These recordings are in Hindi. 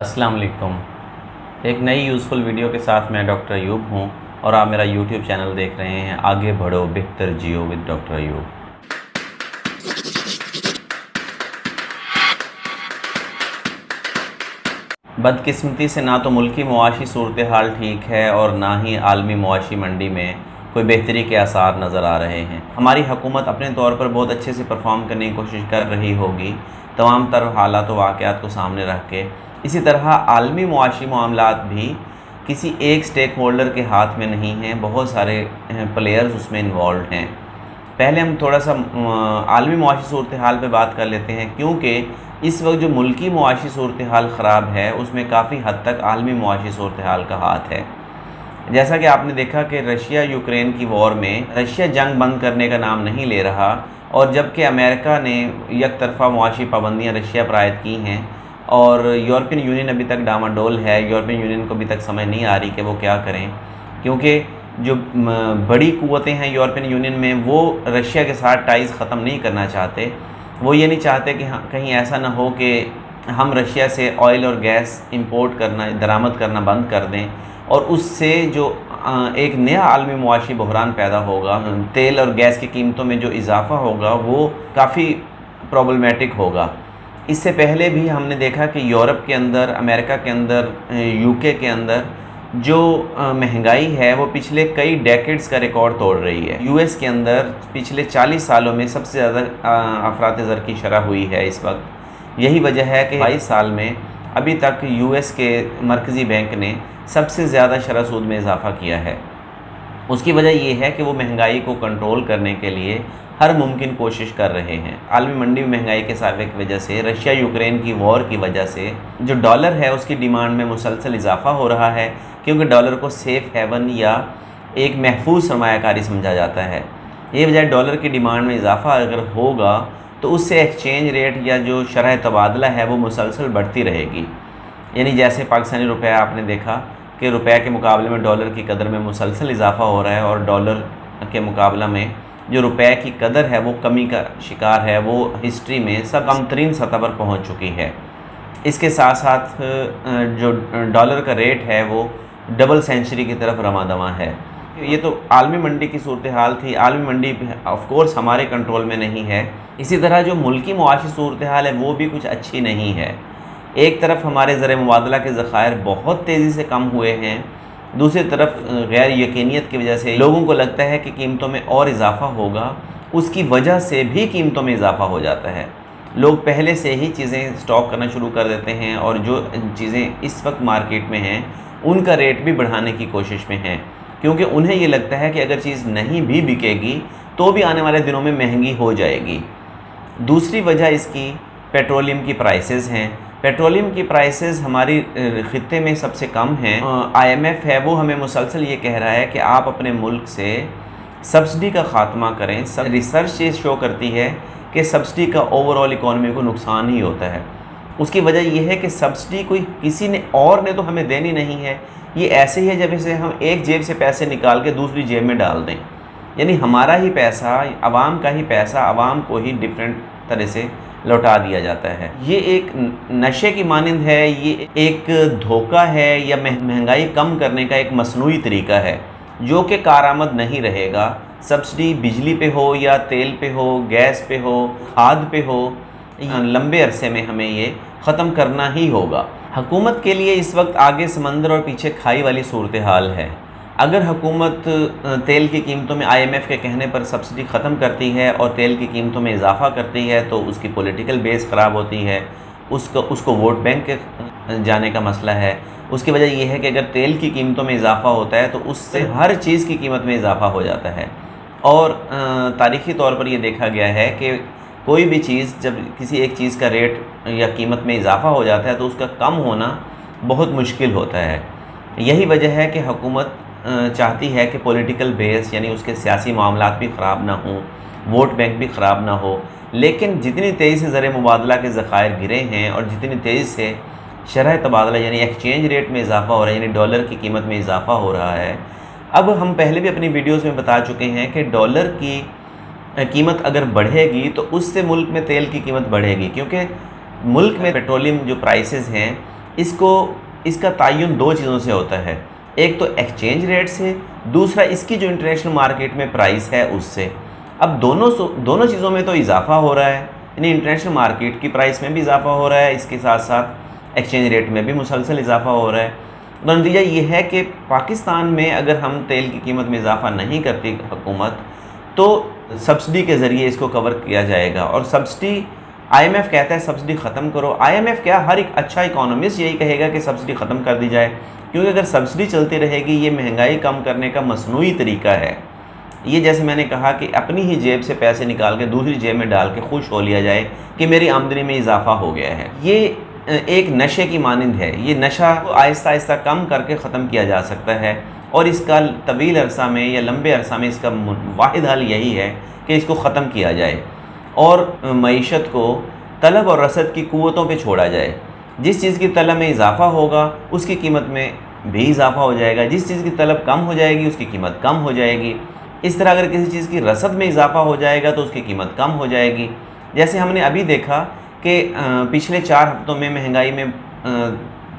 अस्सलाम वालेकुम। एक नई यूज़फुल वीडियो के साथ मैं डॉक्टर अयूब हूँ और आप मेरा यूट्यूब चैनल देख रहे हैं आगे बढ़ो बेहतर जियो विद डॉक्टर अयूब। बदकिस्मती से ना तो मुल्की मुआशी सूरत हाल ठीक है और ना ही आलमी मुआशी मंडी में कोई बेहतरी के आसार नज़र आ रहे हैं। हमारी हुकूमत अपने तौर पर बहुत अच्छे से परफॉर्म करने की कोशिश कर रही होगी तमाम तर हालात व वाक़यात को सामने रख के। इसी तरह आलमी मुआशी मामलात भी किसी एक स्टेक होल्डर के हाथ में नहीं हैं, बहुत सारे प्लेयर्स उसमें इन्वॉल्व हैं। पहले हम थोड़ा सा आलमी मुआशी सूरत हाल पर बात कर लेते हैं, क्योंकि इस वक्त जो मुल्की मुआशी सूरत हाल ख़राब है उसमें काफ़ी हद तक आलमी मुआशी सूरत हाल का हाथ है। जैसा कि आपने देखा कि रशिया यूक्रेन की वॉर में रशिया जंग बंद करने का नाम नहीं ले रहा, और जबकि अमेरिका ने एक तरफ़ा मुआशी पाबंदियाँ रशिया पर आयद की हैं और यूरोपियन यूनियन अभी तक डामाडोल है। यूरोपियन यूनियन को अभी तक समझ नहीं आ रही कि वो क्या करें, क्योंकि जो बड़ी क़ुव्वतें हैं यूरोपियन यूनियन में वो रशिया के साथ टाइज़ ख़त्म नहीं करना चाहते। वो ये नहीं चाहते कि कहीं ऐसा ना हो कि हम रशिया से ऑयल और गैस इंपोर्ट करना दरामद करना बंद कर दें और उससे जो एक नया आलमी मुआशी बहरान पैदा होगा, तेल और गैस की कीमतों में जो इजाफ़ा होगा वो काफ़ी प्रॉब्लमेटिक होगा। इससे पहले भी हमने देखा कि यूरोप के अंदर, अमेरिका के अंदर, यूके के अंदर जो महंगाई है वो पिछले कई डेकेड्स का रिकॉर्ड तोड़ रही है। यूएस के अंदर पिछले 40 सालों में सबसे ज़्यादा अफरात ज़र की शरह हुई है इस वक्त। यही वजह है कि 22 साल में अभी तक यूएस के मरकज़ी बैंक ने सबसे ज़्यादा शरह सूद में इजाफ़ा किया है। उसकी वजह यह है कि वो महंगाई को कंट्रोल करने के लिए हर मुमकिन कोशिश कर रहे हैं। आलमी मंडी में महंगाई के साबिक़ की वजह से, रशिया यूक्रेन की वॉर की वजह से जो डॉलर है उसकी डिमांड में मुसलसल इजाफ़ा हो रहा है, क्योंकि डॉलर को सेफ़ हेवन या एक महफूज सरमायाकारी समझा जाता है। ये वजह डॉलर की डिमांड में इजाफ़ा अगर होगा तो उससे एक्सचेंज रेट या जो शरह तबादला है वो मुसलसल बढ़ती रहेगी। यानी जैसे पाकिस्तानी रुपया आपने देखा कि रुपये के मुकाबले में डॉलर की कदर में मुसलसल इजाफ़ा हो रहा है और डॉलर के मुकाबला में जो रुपये की कदर है वो कमी का शिकार है, वो हिस्ट्री में सब कम तरीन सतह पर पहुँच चुकी है। इसके साथ साथ जो डॉलर का रेट है वो डबल सेंचुरी की तरफ रवां दवां है। ये तो आलमी मंडी की सूरत हाल थी। आलमी मंडी ऑफ कोर्स हमारे कंट्रोल में नहीं है। इसी तरह जो मुल्की मुआशी सूरत हाल है वो भी कुछ अच्छी नहीं है। एक तरफ हमारे ज़र मुबादला के ज़खायर बहुत तेज़ी से कम हुए हैं, दूसरी तरफ गैर यकीनियत की वजह से लोगों को लगता है कि कीमतों में और इजाफ़ा होगा, उसकी वजह से भी कीमतों में इजाफ़ा हो जाता है। लोग पहले से ही चीज़ें स्टॉक करना शुरू कर देते हैं और जो चीज़ें इस वक्त मार्केट में हैं उनका रेट भी बढ़ाने की कोशिश में हैं, क्योंकि उन्हें ये लगता है कि अगर चीज़ नहीं भी बिकेगी तो भी आने वाले दिनों में महंगी हो जाएगी। दूसरी वजह इसकी पेट्रोलियम की प्राइसेस हैं। पेट्रोलियम की प्राइसेस हमारी ख़ित्ते में सबसे कम हैं। IMF है वो हमें मुसलसल ये कह रहा है कि आप अपने मुल्क से सब्सिडी का ख़ात्मा करें। सब रिसर्च ये शो करती है कि सब्सिडी का ओवरऑल इकॉनमी को नुकसान ही होता है। उसकी वजह यह है कि सब्सिडी कोई किसी ने और ने तो हमें देनी नहीं है। ये ऐसे ही है जब इसे हम एक जेब से पैसे निकाल के दूसरी जेब में डाल दें, यानी हमारा ही पैसा, आवाम का ही पैसा आवाम को ही डिफरेंट तरह से लौटा दिया जाता है। ये एक नशे की मानंद है, ये एक धोखा है या महंगाई कम करने का एक मसनूई तरीका है जो कि कारआमद नहीं रहेगा। सब्सिडी बिजली पे हो या तेल पे हो, गैस पे हो, खाद पे हो, लंबे अरसे में हमें ये ख़त्म करना ही होगा। हुकूमत के लिए इस वक्त आगे समंदर और पीछे खाई वाली सूरत हाल है। अगर हुकूमत तेल की कीमतों में IMF के कहने पर सब्सिडी ख़त्म करती है और तेल की कीमतों में इजाफ़ा करती है तो उसकी पॉलिटिकल बेस ख़राब होती है, उसको वोट बैंक के जाने का मसला है। उसकी वजह यह है कि अगर तेल की कीमतों में इजाफ़ा होता है तो उससे हर चीज़ की कीमत में इजाफ़ा हो जाता है। और तारीख़ी तौर पर यह देखा गया है कि कोई भी चीज़ जब किसी एक चीज़ का रेट या कीमत में इजाफ़ा हो जाता है तो उसका कम होना बहुत मुश्किल होता है। यही वजह है कि हुकूमत चाहती है कि पॉलिटिकल बेस यानी उसके सियासी मामलात भी ख़राब ना हों, वोट बैंक भी ख़राब ना हो। लेकिन जितनी तेज़ी से ज़र मुबादला के ज़खायर गिरे हैं और जितनी तेज़ी से शरह तबादला यानी एक्सचेंज रेट में इजाफ़ा हो रहा है, यानी डॉलर की कीमत में इजाफ़ा हो रहा है। अब हम पहले भी अपनी वीडियोज़ में बता चुके हैं कि डॉलर की कीमत अगर बढ़ेगी तो उससे मुल्क में तेल की कीमत बढ़ेगी, क्योंकि मुल्क में पेट्रोलियम जो प्राइसेस हैं इसका तयन दो चीज़ों से होता है, एक तो एक्सचेंज रेट से, दूसरा इसकी जो इंटरनेशनल मार्केट में प्राइस है उससे। अब दोनों चीज़ों में तो इजाफा हो रहा है, यानी इंटरनेशनल मार्केट की प्राइस में भी इजाफा हो रहा है, इसके साथ साथ एक्सचेंज रेट में भी मुसलसल इजाफा हो रहा है। तो नतीजा ये है कि पाकिस्तान में अगर हम तेल की कीमत में इजाफा नहीं करती हुकूमत, तो सब्सिडी के ज़रिए इसको कवर किया जाएगा। और सब्सिडी, IMF कहता है सब्सिडी ख़त्म करो। IMF क्या, हर एक अच्छा इकोनॉमिस्ट यही कहेगा कि सब्सिडी ख़त्म कर दी जाए, क्योंकि अगर सब्सिडी चलती रहेगी ये महंगाई कम करने का मसनूई तरीका है। ये जैसे मैंने कहा कि अपनी ही जेब से पैसे निकाल के दूसरी जेब में डाल के खुश हो लिया जाए कि मेरी आमदनी में इजाफा हो गया है। ये एक नशे की मानंद है। ये नशा आहिस्ता आहिस्ता कम करके ख़त्म किया जा सकता है, और इसका तवील अरसा में या लंबे अरसा में इसका वाहिद हल यही है कि इसको ख़त्म किया जाए और मईशत को तलब और रसद की क़ुव्वतों पे छोड़ा जाए। जिस चीज़ की तलब में इजाफा होगा उसकी कीमत में भी इजाफा हो जाएगा, जिस चीज़ की तलब कम हो जाएगी उसकी कीमत कम हो जाएगी। इस तरह अगर किसी चीज़ की रसद में इजाफा हो जाएगा तो उसकी कीमत कम हो जाएगी। जैसे हमने अभी देखा कि पिछले 4 हफ्तों में महंगाई में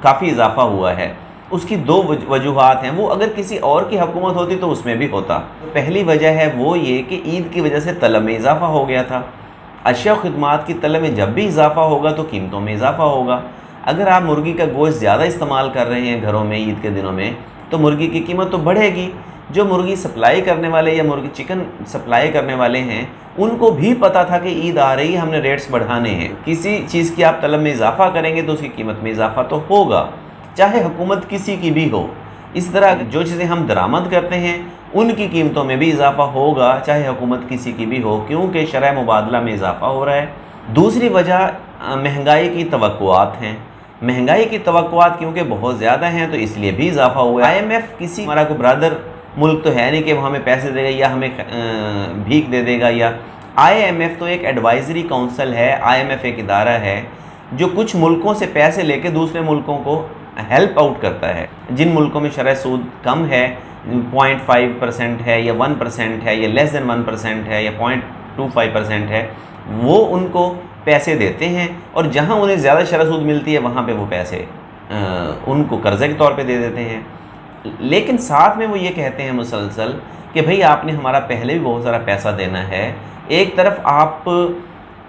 काफ़ी इजाफा हुआ है। उसकी दो वजूहात हैं। वो अगर किसी और की हुकूमत होती तो उसमें भी होता। पहली वजह है वो ये कि ईद की वजह से तलब में इजाफा हो गया था। अशिया व खिदमात की तलब में जब भी इजाफा होगा तो कीमतों में इजाफा होगा। अगर आप मुर्गी का गोश्त ज़्यादा इस्तेमाल कर रहे हैं घरों में ईद के दिनों में, तो मुर्गी की कीमत तो बढ़ेगी। जो मुर्गी सप्लाई करने वाले या मुर्गी चिकन सप्लाई करने वाले हैं उनको भी पता था कि ईद आ रही है, हमने रेट्स बढ़ाने हैं। किसी चीज़ की आप तलब में इजाफा करेंगे तो उसकी कीमत में इजाफा तो होगा, चाहे हुकूमत किसी की भी हो। इस तरह जो चीज़ें हम दरामद करते हैं उनकी कीमतों में भी इजाफा होगा, चाहे हुकूमत किसी की भी हो, क्योंकि शरह मुबादला में इजाफा हो रहा है। दूसरी वजह महंगाई की तवक्कुआत हैं। महंगाई की तवक्कुआत क्योंकि बहुत ज़्यादा हैं तो इसलिए भी इजाफा हुआ है। IMF किसी हमारा कोई ब्रदर मुल्क तो है नहीं कि वो हमें पैसे देगा या हमें भीख दे देगा। या IMF तो एक एडवाइज़री काउंसिल है। IMF एक इदारा है जो कुछ मुल्कों से पैसे लेके दूसरे मुल्कों को हेल्प आउट करता है। जिन मुल्कों में शरह सूद कम है, 0.5% है या 1% है या लेस देन 1% है या 0.25% है, वो उनको पैसे देते हैं। और जहाँ उन्हें ज़्यादा शरह सूद मिलती है वहाँ पे वो पैसे उनको कर्ज़े के तौर पे दे देते हैं। लेकिन साथ में वो ये कहते हैं मुसलसल कि भाई आपने हमारा पहले भी बहुत सारा पैसा देना है। एक तरफ आप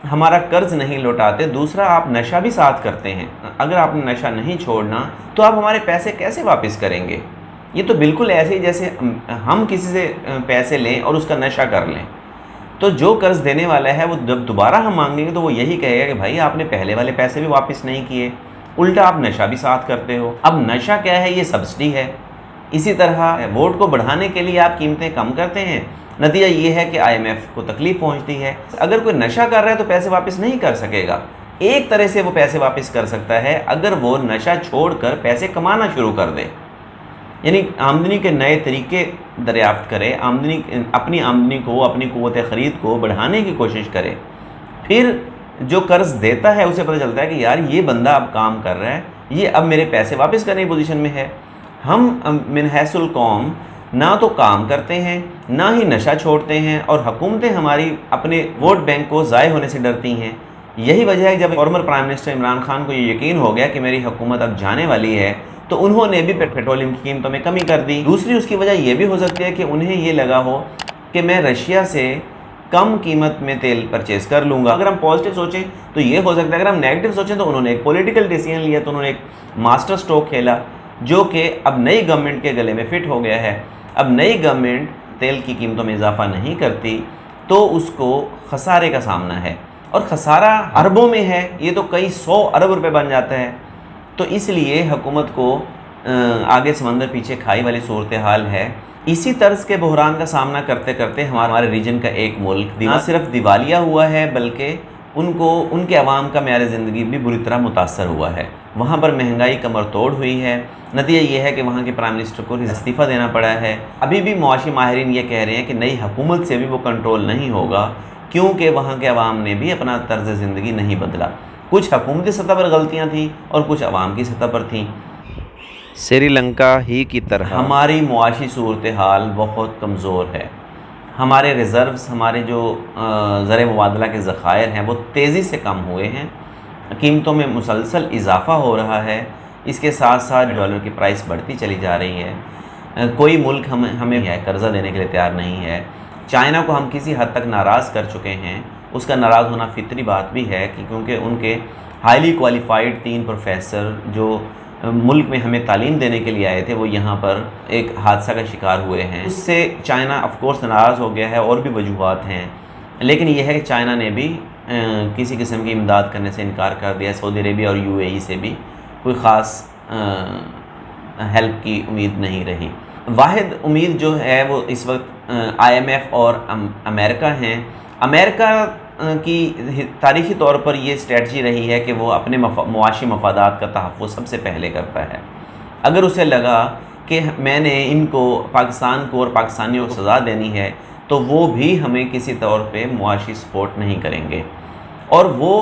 हमारा कर्ज़ नहीं लौटाते, दूसरा आप नशा भी साथ करते हैं। अगर आपने नशा नहीं छोड़ना तो आप हमारे पैसे कैसे वापस करेंगे? ये तो बिल्कुल ऐसे ही जैसे हम किसी से पैसे लें और उसका नशा कर लें। तो जो कर्ज़ देने वाला है वो जब दोबारा हम मांगेंगे तो वो यही कहेगा कि भाई आपने पहले वाले पैसे भी वापस नहीं किए, उल्टा आप नशा भी साथ करते हो। अब नशा क्या है? ये सब्सिडी है। इसी तरह वोट को बढ़ाने के लिए आप कीमतें कम करते हैं, नतीजा ये है कि IMF को तकलीफ़ पहुंचती है। अगर कोई नशा कर रहा है तो पैसे वापस नहीं कर सकेगा। एक तरह से वो पैसे वापस कर सकता है अगर वो नशा छोड़कर पैसे कमाना शुरू कर दे, यानी आमदनी के नए तरीके दरियाफ्त करे, अपनी आमदनी को, अपनी क़ुव्वत ख़रीद को बढ़ाने की कोशिश करे। फिर जो कर्ज़ देता है उसे पता चलता है कि यार ये बंदा अब काम कर रहा है, ये अब मेरे पैसे वापस करने की पोजीशन में है। हम मिन हैसुल कौम ना तो काम करते हैं ना ही नशा छोड़ते हैं, और हुकूमतें हमारी अपने वोट बैंक को ज़ाय होने से डरती हैं। यही वजह है जब former prime minister Imran Khan को ये यकीन हो गया कि मेरी हुकूमत अब जाने वाली है तो उन्होंने भी पेट्रोलियम की कीमतों में कमी कर दी। दूसरी उसकी वजह यह भी हो सकती है कि उन्हें ये लगा हो कि मैं रशिया से कम कीमत में तेल परचेज़ कर लूँगा। अगर हम पॉजिटिव सोचें तो ये हो सकता है, अगर हम नेगेटिव सोचें तो उन्होंने एक पॉलिटिकल डिसीजन लिया, तो उन्होंने एक मास्टर स्ट्रोक खेला जो कि अब नई गवर्नमेंट के गले में फ़िट हो गया है। अब नई गवर्नमेंट तेल की कीमतों में इजाफा नहीं करती तो उसको खसारे का सामना है, और ख़सारा अरबों में है, ये तो कई 100 अरब रुपए बन जाता है। तो इसलिए हुकूमत को आगे समंदर पीछे खाई वाली सूरत हाल है। इसी तर्ज के बहरान का सामना करते करते हमारे रीजन का एक मुल्क न सिर्फ दिवालिया हुआ है बल्कि उनके अवाम का मेयार ज़िंदगी भी बुरी तरह मुतासर हुआ है। वहाँ पर महंगाई कमर तोड़ हुई है। नतीजा ये है कि वहाँ के प्राइम मिनिस्टर को इस्तीफ़ा देना पड़ा है। अभी भी मुआशी माहिरीन ये कह रहे हैं कि नई हुकूमत से भी वो कंट्रोल नहीं होगा, क्योंकि वहाँ के अवाम ने भी अपना तर्ज ज़िंदगी नहीं बदला। कुछ हुकूमती सतह पर गलतियाँ थीं और कुछ अवाम की सतह पर थीं। श्रीलंका ही की तरह हमारी मुआशी सूरत हाल बहुत कमज़ोर है। हमारे रिज़र्व्स, हमारे जो ज़र मुबादला के ज़खायर हैं वो तेज़ी से कम हुए हैं। कीमतों में मुसलसल इजाफ़ा हो रहा है। इसके साथ साथ डॉलर की प्राइस बढ़ती चली जा रही है। कोई मुल्क हमें कर्ज़ा देने के लिए तैयार नहीं है। चाइना को हम किसी हद तक नाराज़ कर चुके हैं। उसका नाराज़ होना फितरी बात भी है कि क्योंकि उनके हाईली क्वालिफाइड 3 प्रोफेसर जो मुल्क में हमें तालीम देने के लिए आए थे वो यहाँ पर एक हादसा का शिकार हुए हैं। उससे चाइना ऑफ कोर्स नाराज़ हो गया है और भी वजूहात हैं, लेकिन यह है कि चाइना ने भी किसी किस्म की इमदाद करने से इनकार कर दिया। सऊदी अरेबिया और यूएई से भी कोई ख़ास हेल्प की उम्मीद नहीं रही। वाहिद उम्मीद जो है वो इस वक्त IMF और अमेरिका हैं। अमेरिका की तारीख़ी तौर पर ये स्ट्रेटजी रही है कि वो अपने मुआशी मफादात का तहफ़्फ़ुज़ सबसे पहले करता है। अगर उसे लगा कि मैंने इनको पाकिस्तान को और पाकिस्तानियों को सज़ा देनी है तो वो भी हमें किसी तौर पे मुआशी सपोर्ट नहीं करेंगे। और वो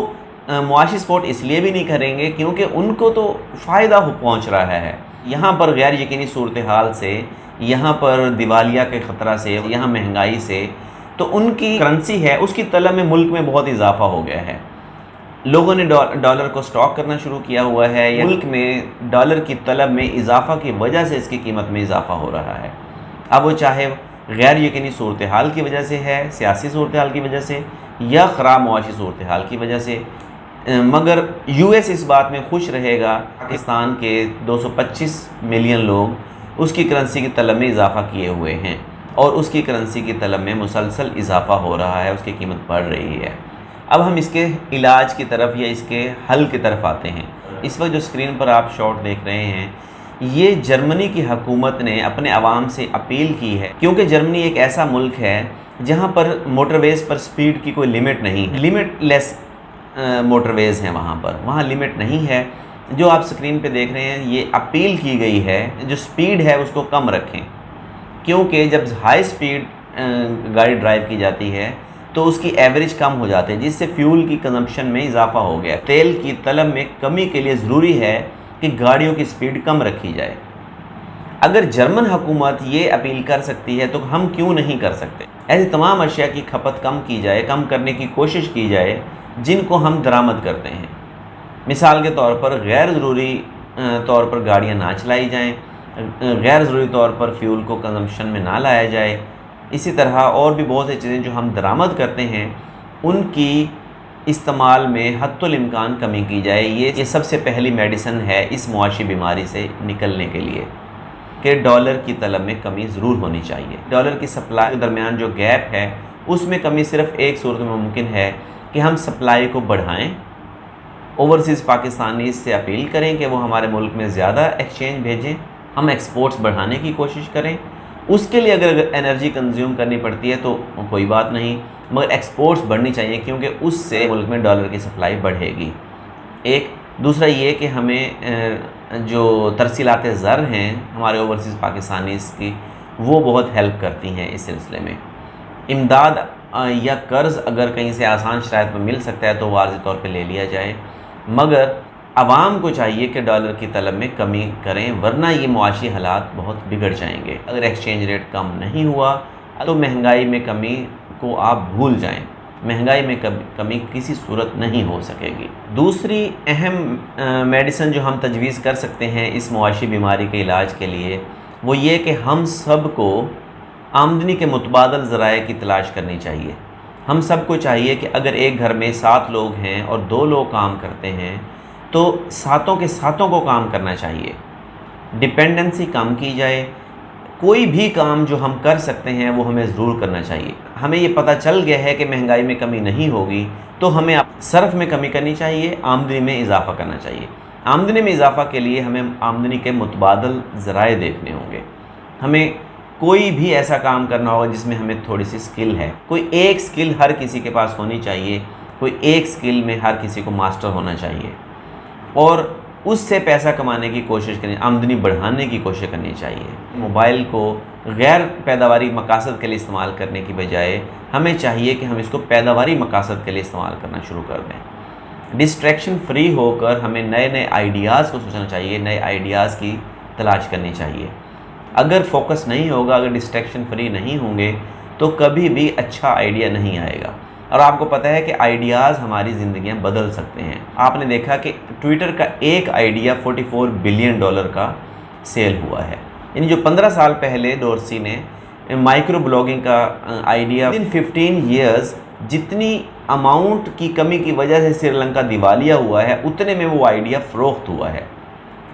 मुआशी सपोर्ट इसलिए भी नहीं करेंगे क्योंकि उनको तो फ़ायदा पहुँच रहा है यहाँ पर गैर यकीनी सूरत हाल से, यहाँ पर दिवालिया के ख़तरा से, यहाँ महंगाई से। तो उनकी करेंसी है उसकी तलब में मुल्क में बहुत इजाफा हो गया है। लोगों ने डॉलर को स्टॉक करना शुरू किया हुआ है। मुल्क में डॉलर की तलब में इजाफा की वजह से इसकी कीमत में इजाफा हो रहा है। अब वो चाहे गैर यकीनी सूरत हाल की वजह से है, सियासी सूरत हाल की वजह से, या ख़राब मुआशी सूरत हाल की वजह से। मगर US इस बात में खुश रहेगा पाकिस्तान के 225 मिलियन लोग उसकी करेंसी की तलब में इजाफा किए हुए हैं और उसकी करेंसी की तलब में मुसलसल इजाफा हो रहा है, उसकी कीमत बढ़ रही है। अब हम इसके इलाज की तरफ या इसके हल की तरफ आते हैं। इस वक्त जो स्क्रीन पर आप शॉट देख रहे हैं, ये जर्मनी की हुकूमत ने अपने अवाम से अपील की है, क्योंकि जर्मनी एक ऐसा मुल्क है जहाँ पर मोटरवेज़ पर स्पीड की कोई लिमिट नहीं है। लिमिटलेस मोटरवेज़ हैं वहाँ लिमिट नहीं है। जो आप स्क्रीन पे देख रहे हैं, ये अपील की गई है जो स्पीड है उसको कम रखें, क्योंकि जब हाई स्पीड गाड़ी ड्राइव की जाती है तो उसकी एवरेज कम हो जाती है, जिससे फ्यूल की कंजम्पशन में इजाफा हो गया। तेल की तलब में कमी के लिए ज़रूरी है कि गाड़ियों की स्पीड कम रखी जाए। अगर जर्मन हुकूमत ये अपील कर सकती है तो हम क्यों नहीं कर सकते। ऐसी तमाम अशिया की खपत कम की जाए, कम करने की कोशिश की जाए जिनको हम दरामद करते हैं। मिसाल के तौर पर गैर ज़रूरी तौर पर गाड़ियाँ ना चलाई जाएँ, गैर ज़रूरी तौर पर फ्यूल को कंजम्पशन में ना लाया जाए। इसी तरह और भी बहुत सी चीज़ें जो हम दरामद करते हैं उनकी इस्तेमाल में हद्दुल इम्कान कमी की जाए। ये सबसे पहली मेडिसिन है इस मुआशी बीमारी से निकलने के लिए कि डॉलर की तलब में कमी ज़रूर होनी चाहिए। डॉलर की सप्लाई के दरमियान जो गैप है उसमें कमी सिर्फ़ एक सूरत में मुमकिन है कि हम सप्लाई को बढ़ाएं। ओवरसीज़ पाकिस्तानी से अपील करें कि वो हमारे मुल्क में ज़्यादा एक्सचेंज भेजें, हम एक्सपोर्ट्स बढ़ाने की कोशिश करें। उसके लिए अगर एनर्जी कंज्यूम करनी पड़ती है तो कोई बात नहीं, मगर एक्सपोर्ट्स बढ़नी चाहिए क्योंकि उससे मुल्क में डॉलर की सप्लाई बढ़ेगी। एक दूसरा ये कि हमें जो तरसीलात ज़र हैं हमारे ओवरसीज़ पाकिस्तानीज़ की, वो बहुत हेल्प करती हैं इस सिलसिले में। इमदाद या कर्ज़ अगर कहीं से आसान शराइत में मिल सकता है तो वाज़ी तौर पे ले लिया जाए, मगर आवाम को चाहिए कि डॉलर की तलब में कमी करें, वरना ये मुआशी हालात बहुत बिगड़ जाएंगे। अगर एक्सचेंज रेट कम नहीं हुआ तो महंगाई में कमी को आप भूल जाएं। महंगाई में कमी किसी सूरत नहीं हो सकेगी। दूसरी अहम मेडिसिन जो हम तजवीज़ कर सकते हैं इस मुआशी बीमारी के इलाज के लिए, वो ये कि हम सब को आमदनी के मुतबादल ज़राए की तलाश करनी चाहिए। हम सब को चाहिए कि अगर एक घर में 7 लोग हैं और 2 लोग काम करते हैं तो 7 के 7 को काम करना चाहिए। डिपेंडेंसी कम की जाए। कोई भी काम जो हम कर सकते हैं वो हमें ज़रूर करना चाहिए। हमें ये पता चल गया है कि महंगाई में कमी नहीं होगी तो हमें सर्फ में कमी करनी चाहिए, आमदनी में इजाफ़ा करना चाहिए। आमदनी में इजाफ़ा के लिए हमें आमदनी के मुतबादल ज़राए देखने होंगे। हमें कोई भी ऐसा काम करना होगा जिसमें हमें थोड़ी सी स्किल है। कोई एक स्किल हर किसी के पास होनी चाहिए, कोई एक स्किल में हर किसी को मास्टर होना चाहिए और उससे पैसा कमाने की कोशिश करनी, आमदनी बढ़ाने की कोशिश करनी चाहिए। मोबाइल को गैर पैदावारी मकासद के लिए इस्तेमाल करने की बजाय हमें चाहिए कि हम इसको पैदावारी मकासद के लिए इस्तेमाल करना शुरू कर दें। डिस्ट्रैक्शन फ्री होकर हमें नए नए आइडियाज़ को सोचना चाहिए, नए आइडियाज़ की तलाश करनी चाहिए। अगर फोकस नहीं होगा, अगर डिस्ट्रैक्शन फ्री नहीं होंगे तो कभी भी अच्छा आइडिया नहीं आएगा। और आपको पता है कि आइडियाज़ हमारी ज़िंदगियां बदल सकते हैं। आपने देखा कि ट्विटर का एक आइडिया $44 बिलियन का सेल हुआ है। यानी जो 15 साल पहले डोर्सी ने माइक्रो ब्लॉगिंग का आइडिया, इन 15 ईयर्स जितनी अमाउंट की कमी की वजह से श्रीलंका दिवालिया हुआ है, उतने में वो आइडिया फ़रोख्त हुआ है।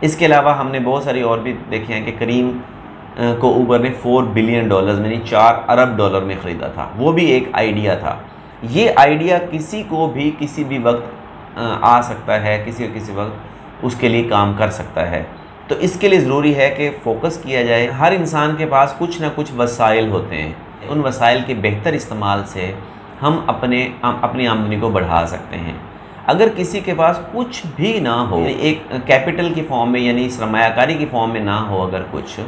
इसके अलावा हमने बहुत सारी और भी देखे हैं कि करीम को ऊबर ने $4 बिलियन यानी $4 अरब में ख़रीदा था, वो भी एक आइडिया था। ये आइडिया किसी को भी किसी भी वक्त आ सकता है, किसी को किसी वक्त उसके लिए काम कर सकता है। तो इसके लिए ज़रूरी है कि फ़ोकस किया जाए। हर इंसान के पास कुछ ना कुछ वसाइल होते हैं, उन वसाइल के बेहतर इस्तेमाल से हम अपनी आमदनी को बढ़ा सकते हैं। अगर किसी के पास कुछ भी ना हो, एक कैपिटल की फॉर्म में यानी सरमायाकारी की फॉर्म में ना हो अगर कुछ,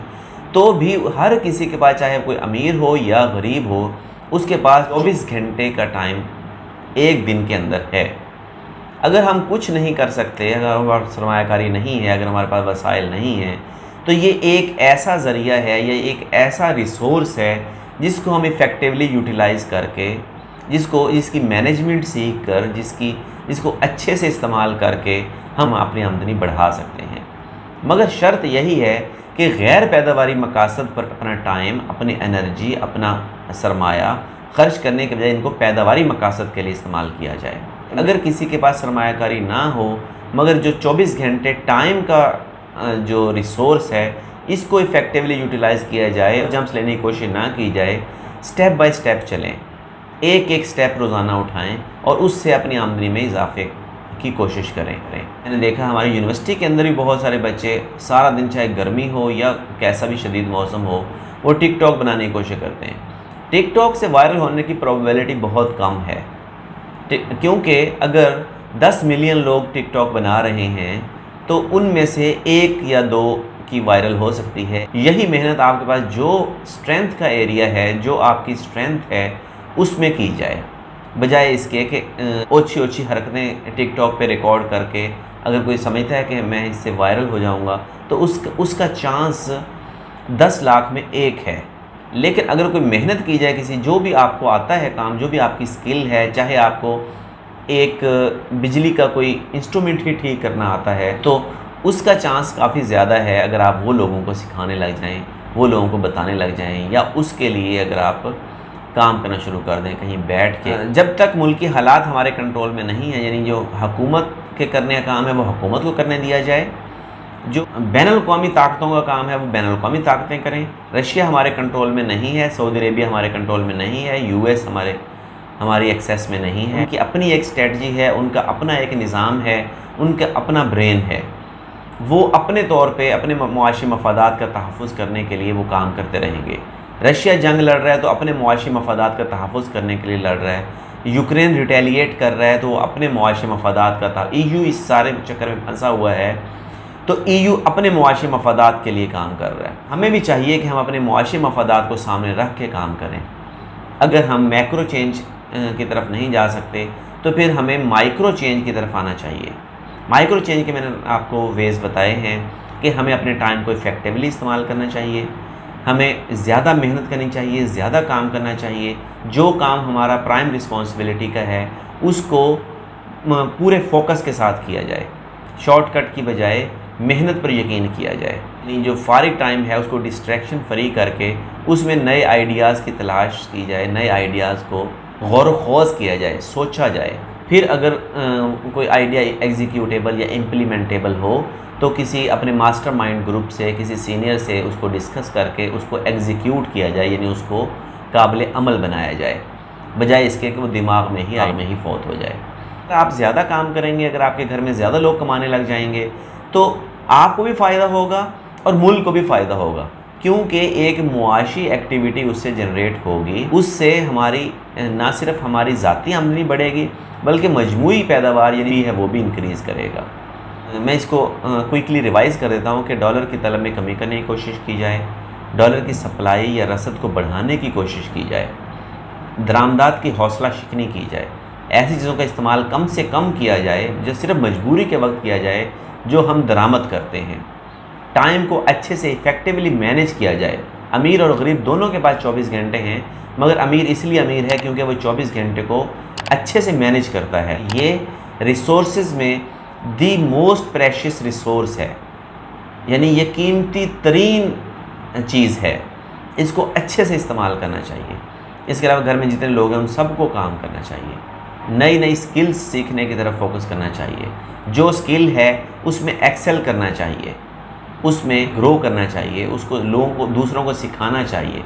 तो भी हर किसी के पास, चाहे कोई अमीर हो या गरीब हो, उसके पास 24 घंटे का टाइम एक दिन के अंदर है। अगर हम कुछ नहीं कर सकते, अगर हमारे पास सरमायाकारी नहीं है, अगर हमारे पास वसाइल नहीं है, तो ये एक ऐसा ज़रिया है, ये एक ऐसा रिसोर्स है जिसको हम इफ़ेक्टिवली यूटिलाइज़ करके, जिसकी मैनेजमेंट सीख कर, जिसको अच्छे से इस्तेमाल करके हम अपनी आमदनी बढ़ा सकते हैं। मगर शर्त यही है कि गैर पैदावारी मकासद पर अपना टाइम, अपनी एनर्जी, अपना सरमाया खर्च करने के बजाय इनको पैदावारी मकासद के लिए इस्तेमाल किया जाए। अगर किसी के पास सरमायाकारी ना हो, मगर जो 24 घंटे टाइम का जो रिसोर्स है, इसको इफ़ेक्टिवली यूटिलाइज़ किया जाए, जंप्स लेने की कोशिश ना की जाए, स्टेप बाय स्टेप चलें, एक एक स्टेप रोज़ाना उठाएं और उससे अपनी आमदनी में इजाफे की कोशिश करें। मैंने देखा हमारी यूनिवर्सिटी के अंदर भी बहुत सारे बच्चे सारा दिन, चाहे गर्मी हो या कैसा भी शदीद मौसम हो, वो टिकटॉक बनाने की कोशिश करते हैं। टिकटॉक से वायरल होने की प्रोबेबिलिटी बहुत कम है, क्योंकि अगर 10 मिलियन लोग टिकटॉक बना रहे हैं तो उनमें से 1 या 2 की वायरल हो सकती है। यही मेहनत आपके पास जो स्ट्रेंथ का एरिया है, जो आपकी स्ट्रेंथ है, उसमें की जाए, बजाय इसके कि ओछी ओछी हरकतें टिकटॉक पे रिकॉर्ड करके अगर कोई समझता है कि मैं इससे वायरल हो जाऊंगा तो उसका चांस 10 लाख में 1 है। लेकिन अगर कोई मेहनत की जाए, किसी जो भी आपको आता है काम, जो भी आपकी स्किल है, चाहे आपको एक बिजली का कोई इंस्ट्रूमेंट ही ठीक करना आता है, तो उसका चांस काफ़ी ज़्यादा है अगर आप वो लोगों को सिखाने लग जाएं, वो लोगों को बताने लग जाएं, या उसके लिए अगर आप काम करना शुरू कर दें कहीं बैठ के। जब तक मुल्की हालात हमारे कंट्रोल में नहीं है, यानी जो हुकूमत के करने का काम है वो हुकूमत को करने दिया जाए, जो बैनुल-अक़वामी ताकतों का काम है वो बैनुल-अक़वामी ताकतें करें। रशिया हमारे कंट्रोल में नहीं है, सऊदी अरेबिया हमारे कंट्रोल में नहीं है, यूएस हमारी एक्सेस में नहीं है। उनकी अपनी एक स्ट्रेटजी है, उनका अपना एक निज़ाम है, उनका अपना ब्रेन है, वो अपने तौर पे अपने मुआशी मफादात का तहफ़्फ़ुज़ करने के लिए वो काम करते रहेंगे। रशिया जंग लड़ रहा है तो अपने मुआशी मफादात का तहफ़्फ़ुज़ करने के लिए लड़ रहा है, यूक्रेन रिटेलिएट कर रहा है तो वो अपने मुआशी मफादात का EU इस सारे चक्कर में फंसा हुआ है, तो EU अपने मुआशी मफादात के लिए काम कर रहा है। हमें भी चाहिए कि हम अपने मुआशी मफादात को सामने रख के काम करें। अगर हम मैक्रो चेंज की तरफ नहीं जा सकते तो फिर हमें माइक्रो चेंज की तरफ आना चाहिए। माइक्रो चेंज के मैंने आपको वेज़ बताए हैं कि हमें अपने टाइम को इफ़ेक्टिवली इस्तेमाल करना चाहिए, हमें ज़्यादा मेहनत करनी चाहिए, ज़्यादा काम करना चाहिए, जो काम हमारा प्राइम रिस्पॉन्सिबिलिटी का है उसको पूरे फोकस के साथ किया जाए, शॉर्टकट की बजाय मेहनत पर यकीन किया जाए। यानी जो फारिग टाइम है उसको डिस्ट्रैक्शन फ्री करके उसमें नए आइडियाज़ की तलाश की जाए, नए आइडियाज़ को गौर व ख़ौज़ किया जाए, सोचा जाए। फिर अगर कोई आइडिया एग्जीक्यूटेबल या इम्प्लीमेंटेबल हो तो किसी अपने मास्टरमाइंड ग्रुप से, किसी सीनियर से उसको डिस्कस करके उसको एग्जीक्यूट किया जाए, यानी उसको काबिल अमल बनाया जाए, बजाय इसके कि वो दिमाग में ही फौत हो जाए। आप ज़्यादा काम करेंगे, अगर आपके घर में ज़्यादा लोग कमाने लग जाएंगे तो आपको भी फ़ायदा होगा और मुल्क को भी फ़ायदा होगा, क्योंकि एक मुआशी एक्टिविटी उससे जनरेट होगी। उससे हमारी ना सिर्फ हमारी ज़ाती आमदनी बढ़ेगी बल्कि मजमूई पैदावार यानी है वो भी इंक्रीज़ करेगा। मैं इसको क्विकली रिवाइज़ कर देता हूँ कि डॉलर की तलब में कमी करने की कोशिश की जाए, डॉलर की सप्लाई या रसद को बढ़ाने की कोशिश की जाए, दरामदात की हौसला शिकनी की जाए, ऐसी चीज़ों का इस्तेमाल कम से कम किया जाए जो सिर्फ मजबूरी के वक्त किया जाए, जो हम दरामद करते हैं। टाइम को अच्छे से इफ़ेक्टिवली मैनेज किया जाए। अमीर और गरीब दोनों के पास 24 घंटे हैं, मगर अमीर इसलिए अमीर है क्योंकि वो 24 घंटे को अच्छे से मैनेज करता है। ये रिसोर्सेज में दी मोस्ट प्रेशियस रिसोर्स है, यानी ये कीमती तरीन चीज़ है, इसको अच्छे से इस्तेमाल करना चाहिए। इसके अलावा घर में जितने लोग हैं उन सबको काम करना चाहिए, नई नई स्किल्स सीखने की तरफ फोकस करना चाहिए। जो स्किल है उसमें एक्सेल करना चाहिए, उसमें ग्रो करना चाहिए, उसको लोगों को, दूसरों को सिखाना चाहिए,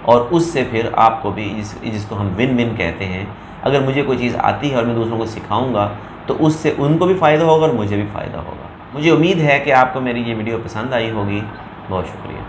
और उससे फिर आपको भी जिसको हम विन विन कहते हैं, अगर मुझे कोई चीज़ आती है और मैं दूसरों को सिखाऊंगा तो उससे उनको भी फ़ायदा होगा और मुझे भी फ़ायदा होगा। मुझे उम्मीद है कि आपको मेरी ये वीडियो पसंद आई होगी। बहुत शुक्रिया।